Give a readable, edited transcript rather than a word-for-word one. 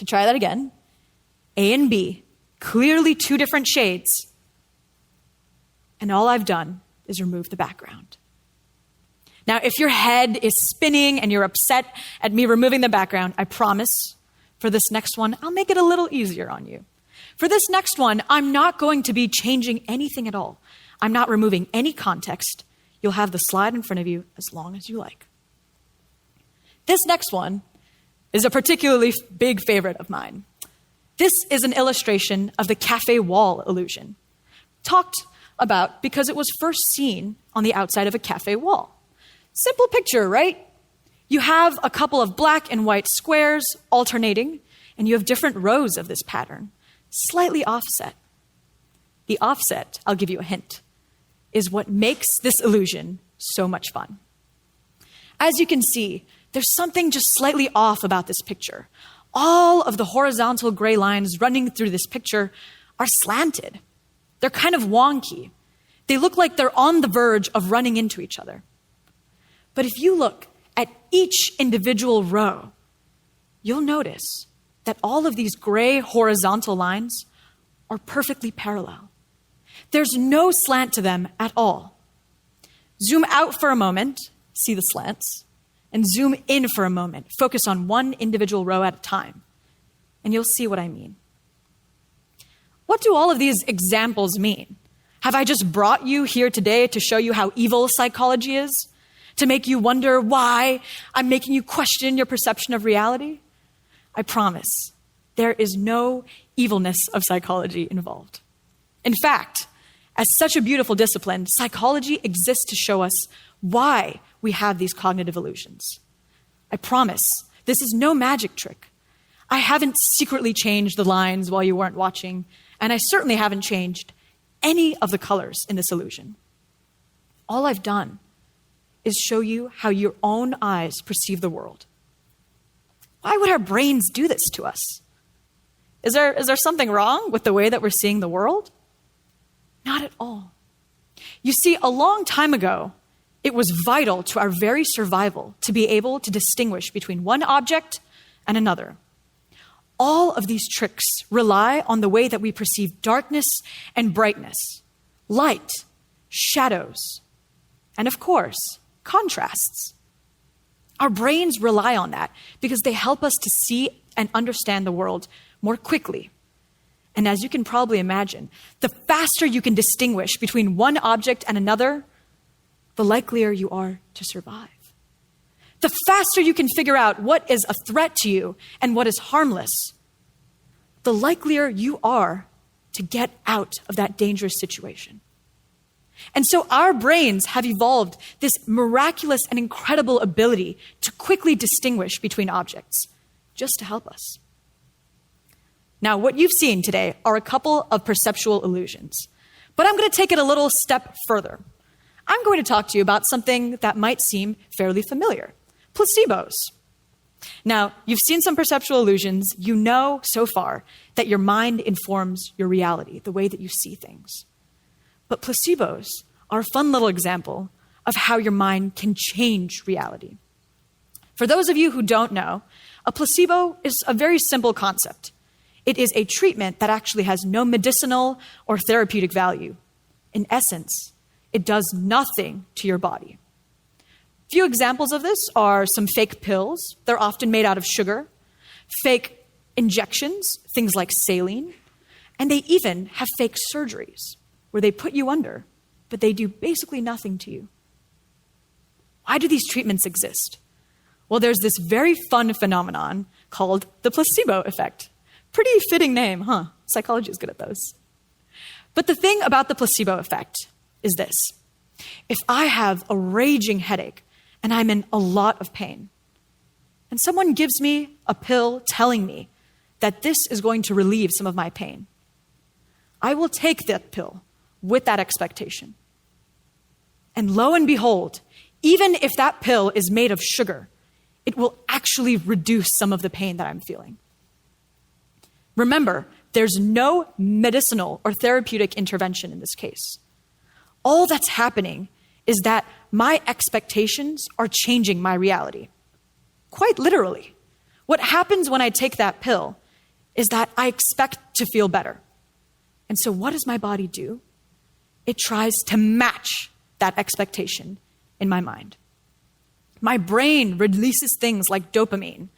to try that again. A and B, clearly two different shades. And all I've done is remove the background. Now, if your head is spinning and you're upset at me removing the background, I promise for this next one, I'll make it a little easier on you. For this next one, I'm not going to be changing anything at all. I'm not removing any context. You'll have the slide in front of you as long as you like. This next one is a particularly big favorite of mine. This is an illustration of the cafe wall illusion, talked about because it was first seen on the outside of a cafe wall. Simple picture, right? You have a couple of black and white squares alternating, and you have different rows of this pattern, slightly offset. The offset, I'll give you a hint, is what makes this illusion so much fun. As you can see, there's something just slightly off about this picture. All of the horizontal gray lines running through this picture are slanted. They're kind of wonky. They look like they're on the verge of running into each other. But if you look at each individual row, you'll notice that all of these gray horizontal lines are perfectly parallel. There's no slant to them at all. Zoom out for a moment, see the slants, and zoom in for a moment. Focus on one individual row at a time, and you'll see what I mean. What do all of these examples mean? Have I just brought you here today to show you how evil psychology is? To make you wonder why I'm making you question your perception of reality? I promise, there is no evilness of psychology involved. In fact, as such a beautiful discipline, psychology exists to show us why we have these cognitive illusions. I promise, this is no magic trick. I haven't secretly changed the lines while you weren't watching, and I certainly haven't changed any of the colors in this illusion. All I've done is show you how your own eyes perceive the world. Why would our brains do this to us? Is there something wrong with the way that we're seeing the world? Not at all. You see, a long time ago, it was vital to our very survival to be able to distinguish between one object and another. All of these tricks rely on the way that we perceive darkness and brightness, light, shadows, and of course, contrasts. Our brains rely on that because they help us to see and understand the world more quickly. And as you can probably imagine, the faster you can distinguish between one object and another, the likelier you are to survive. The faster you can figure out what is a threat to you and what is harmless, the likelier you are to get out of that dangerous situation. And so our brains have evolved this miraculous and incredible ability to quickly distinguish between objects, just to help us. Now, what you've seen today are a couple of perceptual illusions, but I'm going to take it a little step further. I'm going to talk to you about something that might seem fairly familiar, placebos. Now, you've seen some perceptual illusions. You know so far that your mind informs your reality, the way that you see things. But placebos are a fun little example of how your mind can change reality. For those of you who don't know, a placebo is a very simple concept. It is a treatment that actually has no medicinal or therapeutic value. In essence, it does nothing to your body. Few examples of this are some fake pills. They're often made out of sugar, fake injections, things like saline, and they even have fake surgeries where they put you under, but they do basically nothing to you. Why do these treatments exist? Well, there's this very fun phenomenon called the placebo effect. Pretty fitting name, huh? Psychology is good at those. But the thing about the placebo effect is this. If I have a raging headache and I'm in a lot of pain, and someone gives me a pill telling me that this is going to relieve some of my pain, I will take that pill with that expectation. And lo and behold, even if that pill is made of sugar, it will actually reduce some of the pain that I'm feeling. Remember, there's no medicinal or therapeutic intervention in this case. All that's happening is that my expectations are changing my reality. Quite literally. What happens when I take that pill is that I expect to feel better. And so what does my body do? It tries to match that expectation in my mind. My brain releases things like dopamine,